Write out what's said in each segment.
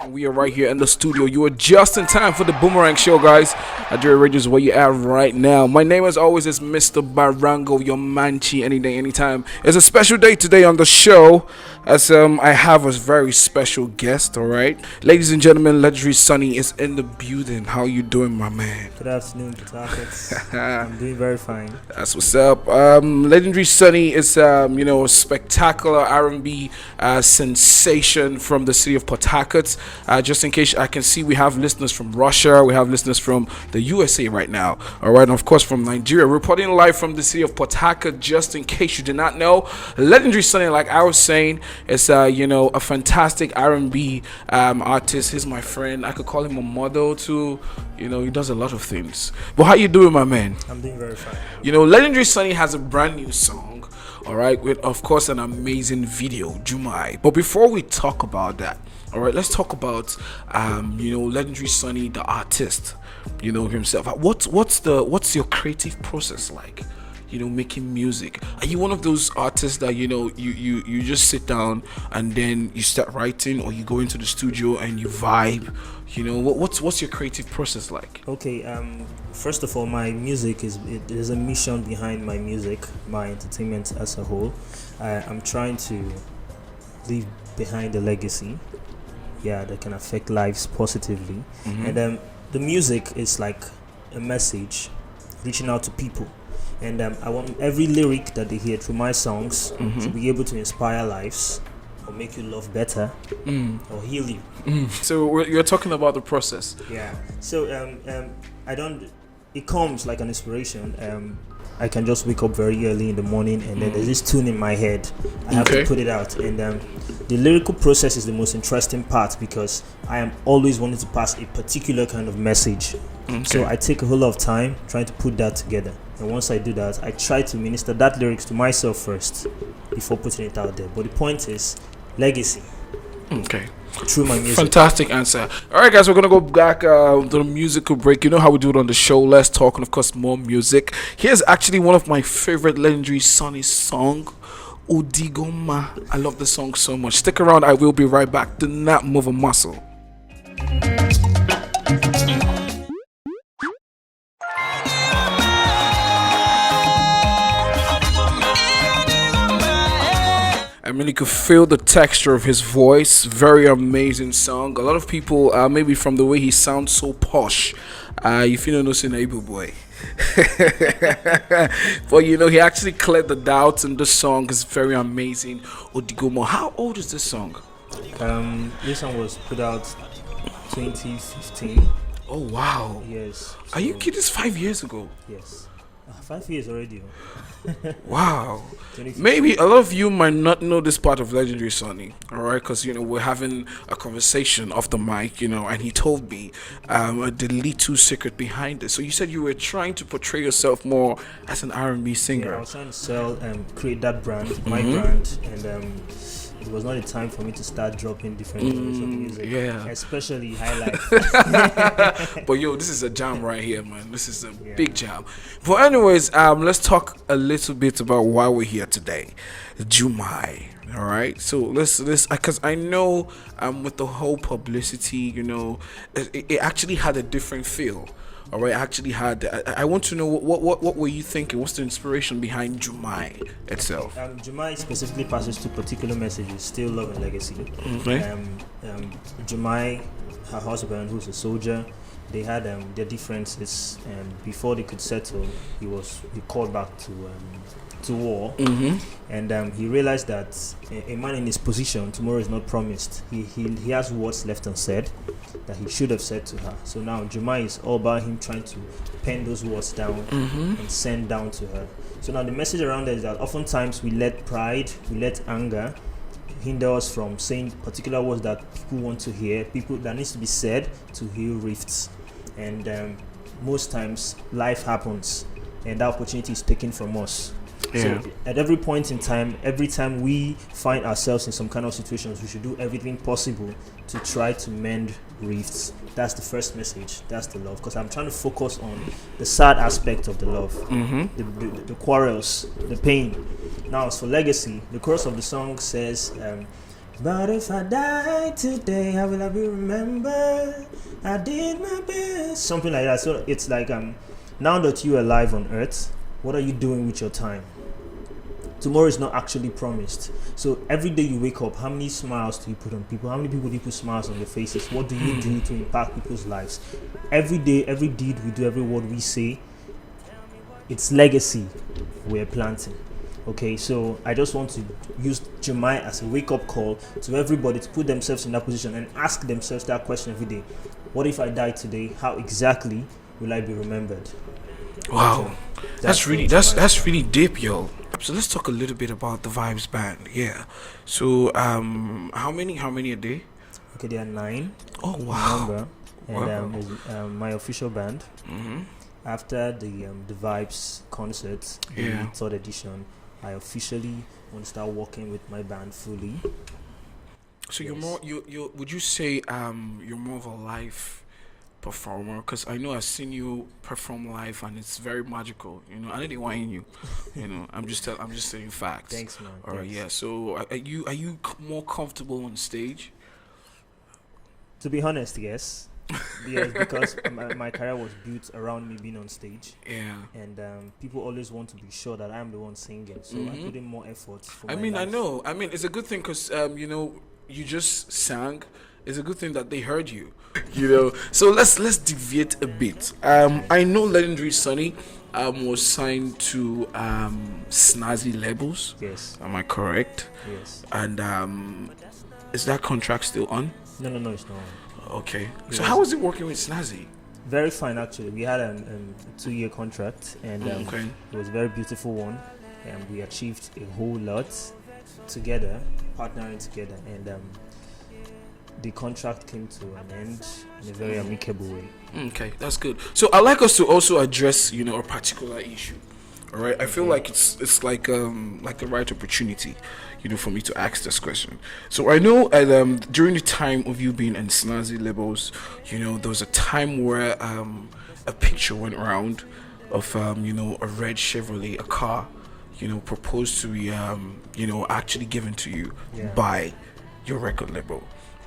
We are right here in the studio. You are just in time for the Boomerang Show, guys. Nigeria Radio is where you at right now. My name, as always, is Mr. Barango, your manchi, any day, anytime. It's a special day today on the show, as I have a very special guest. All right, ladies and gentlemen, legendary Suni is in the building. How you doing, my man? Good afternoon, Patakas. I'm doing very fine. That's what's up. Legendary Suni is a spectacular R&B sensation from the city of Port Harcourt. Just in case, I can see we have listeners from Russia, we have listeners from the USA right now, all right, and of course from Nigeria. Reporting live from the city of Port Harcourt. Just in case you did not know, legendary Suni, like I was saying, is a fantastic R&B artist. He's my friend. I could call him a model too. He does a lot of things. But how you doing, my man? I'm doing very fine. Legendary Suni has a brand new song, all right, with of course an amazing video, JUMAI. But before we talk about that, all right, let's talk about legendary Suni, the artist, himself. What's your creative process like? Making music. Are you one of those artists that you just sit down and then you start writing, or you go into the studio and you vibe? What's your creative process like? Okay, first of all, my music there's a mission behind my music, my entertainment as a whole. I'm trying to leave behind a legacy, that can affect lives positively. And the music is like a message reaching out to people. And I want every lyric that they hear through my songs to be able to inspire lives, or make you love better, or heal you. So you're talking about the process. Yeah. So it comes like an inspiration. I can just wake up very early in the morning, and then there's this tune in my head. I have to put it out, and the lyrical process is the most interesting part, because I am always wanting to pass a particular kind of message. So I take a whole lot of time trying to put that together, and once I do that, I try to minister that lyrics to myself first before putting it out there. But the point is legacy. Okay. Through my music. Fantastic answer. All right, guys, we're gonna go back to the musical break. You know how we do it on the show. Let's talk, and of course, more music. Here's actually one of my favorite legendary Suni song, Udigoma. I love the song so much. Stick around. I will be right back. Do not move a muscle. I mean, you could feel the texture of his voice. Very amazing song. A lot of people, maybe from the way he sounds so posh, if you don't know, Suni boy. But he actually cleared the doubts, and this song is very amazing. Odigomo. How old is this song? This song was put out 2015. Oh wow. Yes. Are you kidding? It's 5 years ago. Yes. 5 years already. Wow. Maybe a lot of you might not know this part of legendary Suni, all right, because we're having a conversation off the mic, and he told me the little secret behind it. So you said you were trying to portray yourself more as an R&B singer. I was trying to sell and create that brand, my brand, and it was not the time for me to start dropping different genres of music, especially highlight. But this is a jam right here, man. This is a big jam. But anyways, let's talk a little bit about why we're here today. JUMAI. All right, so let's because I know with the whole publicity, it actually had a different feel. All right, I want to know what were you thinking? What's the inspiration behind JUMAI itself? JUMAI specifically passes two particular messages: still, love, and legacy. Okay. JUMAI, her husband, who's a soldier, they had their differences, and before they could settle, he called back to war, and he realized that a man in his position, tomorrow is not promised. He has words left unsaid that he should have said to her. So now JUMAI is all about him trying to pen those words down and send down to her. So now the message around it is that oftentimes we let pride, we let anger hinder us from saying particular words that people want to hear, people that needs to be said to heal rifts. And most times life happens, and that opportunity is taken from us. So at every point in time, every time we find ourselves in some kind of situations, we should do everything possible to try to mend rifts. That's the first message. That's the love, because I'm trying to focus on the sad aspect of the love, the quarrels, the pain. Now, as for legacy, the chorus of the song says, But if I die today, how will I be remembered? I did my best. Something like that. So it's like now that you're alive on earth, what are you doing with your time? Tomorrow is not actually promised. So every day you wake up, how many smiles do you put on people? How many people do you put smiles on their faces? What do you do to impact people's lives? Every day, every deed we do, every word we say, it's legacy we're planting. Okay, so I just want to use JUMAI as a wake-up call to everybody to put themselves in that position and ask themselves that question every day. What if I die today? How exactly will I be remembered? Wow, that's really deep, yo. So let's talk a little bit about the Vibes Band. Yeah. So how many a day? Okay, there are 9. Oh wow. Number, and Wow. is, my official band. Mm-hmm. After the Vibes concert, Yeah. the third edition, I officially want to start working with my band fully. So you're Yes. more you would you say you're more of a live performer? Because I know I've seen you perform live and it's very magical. You know, I didn't whine you. You know, I'm just saying facts. Thanks, man. All right, Thanks. yeah. So are you more comfortable on stage? To be honest, yes. Yes, because my career was built around me being on stage, Yeah. and people always want to be sure that I'm the one singing. So I Mhm. put in more effort. For I my mean, I life. know. I mean, it's a good thing because you know, you just sang. It's a good thing that they heard you. You know. So let's deviate a bit. I know Legendary Sunny was signed to Snazzy Labels. Yes, Am I correct? yes. And is that contract still on? No, it's not. Okay. So Yes. how is it working with Snazzy? Very fine, actually. We had a 2-year contract, and Okay. it was a very beautiful one, and we achieved a whole lot together, partnering together, and the contract came to an end in a very amicable way. Okay, that's good. So I'd like us to also address, you know, a particular issue. All right, I feel Okay. like it's like the right opportunity, you know, for me to ask this question. So I know during the time of you being in Snazzy Labels, you know, there was a time where a picture went around of you know, a red Chevrolet, a car, you know, proposed to be you know, actually given to you Yeah. by your record label.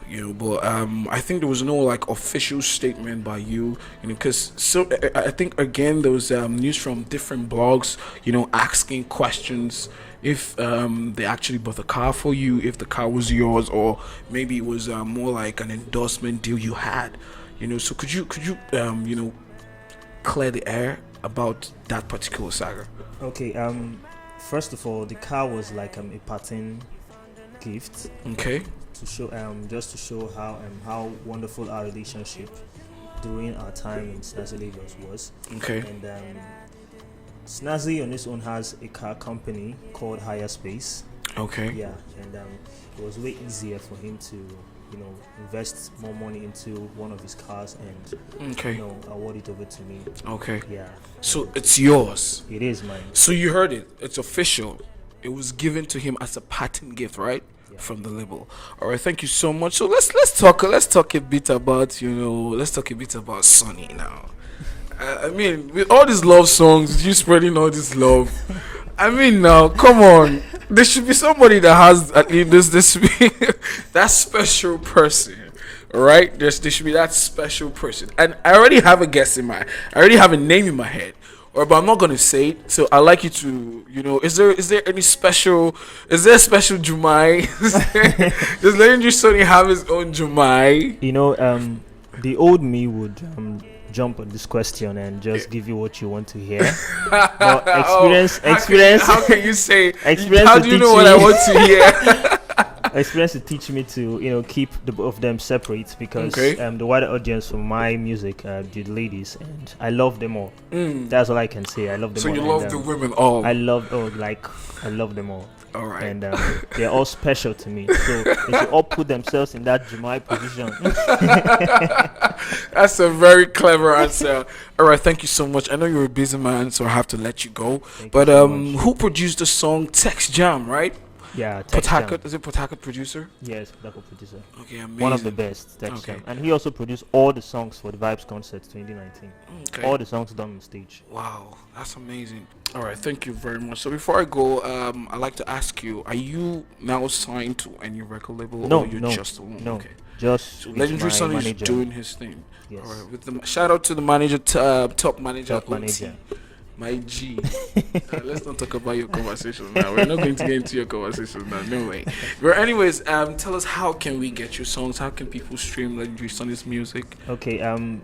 You know, but I think there was no like official statement by you, you know, because so I think again there was news from different blogs, you know, asking questions if they actually bought the car for you, if the car was yours, or maybe it was more like an endorsement deal you had, you know. So could you you know, clear the air about that particular saga? Okay. First of all, the car was like a parting gift Okay. to show just to show how wonderful our relationship during our time in Snazzy Labels was. Okay. And Snazzy on its own has a car company called Higher Space. Okay. Yeah, and it was way easier for him to, you know, invest more money into one of his cars and, Okay. you know, award it over to me. Okay. Yeah, So it's yours. it is mine. So you heard it. It's official. It was given to him as a patent gift, right? Yeah. From the label. All right. Thank you so much. So let's talk a bit about, you know, let's talk a bit about Suni now. I mean, with all these love songs, you spreading all this love. I mean, now come on. There should be somebody that has at least this should be that special person. All right. There should be that special person. And I already have a guess in my. I already have a name in my head. Or but I'm not gonna say it. So I like you to, you know, is there any special? Is there a special Jumai? Does Legendary Sony have his own Jumai? You know, the old me would jump on this question and just give you what you want to hear. But experience, How can you say? experience How to do you teach know what me. I want to hear? experience to teach me to, you know, keep the both of them separate because Okay. the wider audience for my music, the ladies, and I love them all. That's all I can say. I love them So all. you and, love the women all. I love I love them all. All right. And they're all special to me. So they should all put themselves in that Jumai position. That's a very clever answer. All right, thank you so much. I know you're a busy man, so I have to let you go. Thank But you so much. who produced the song Text Jam, right? Yeah, Pawtucket, is it Pawtucket producer? Yes, Pawtucket producer. Okay, amazing. One of the best. Tex Okay. Jam. And he also produced all the songs for the Vibes concert 2019. Okay. All the songs done on stage. Wow, that's amazing. All right, thank you very much. So before I go, I'd like to ask you: are you now signed to any record label, No, or you're no, just alone? no. Okay. Just So with Legendary my Sonny is manager. doing his thing. Yes. All right. With the shout out to the manager, top manager, Top OT, manager. my G. Let's not talk about your conversations now. We're not going to get into your conversations now. No way. But anyways, tell us, how can we get your songs? How can people stream Legendary Sonny's music? Okay,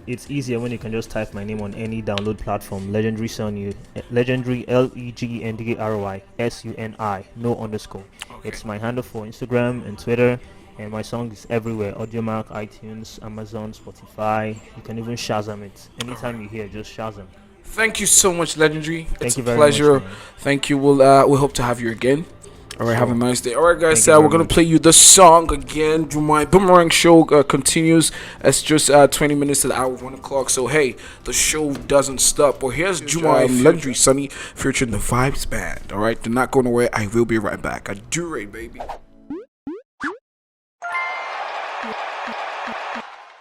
it's easier when you can just type my name on any download platform. Legendary Suni, Legendary LEGNDRY SUNI, no underscore. Okay. It's my handle for Instagram and Twitter, and my song is everywhere: AudioMark, iTunes, Amazon, Spotify. You can even Shazam it. Anytime you hear, just Shazam. Thank you so much, Legendary. It's you a very pleasure. much, man. Thank you. We hope to have you again. All right, have a Sure. nice day. All right, guys, Thank you we're very going to much. play you the song again. JUMAI Boomerang Show continues. It's just 20 minutes to the hour of 1 o'clock. So, hey, the show doesn't stop. Well, here's JUMAI Legendary Sonny featuring the Vibes Band. All right, they're not going away. I will be right back. I do rate, baby.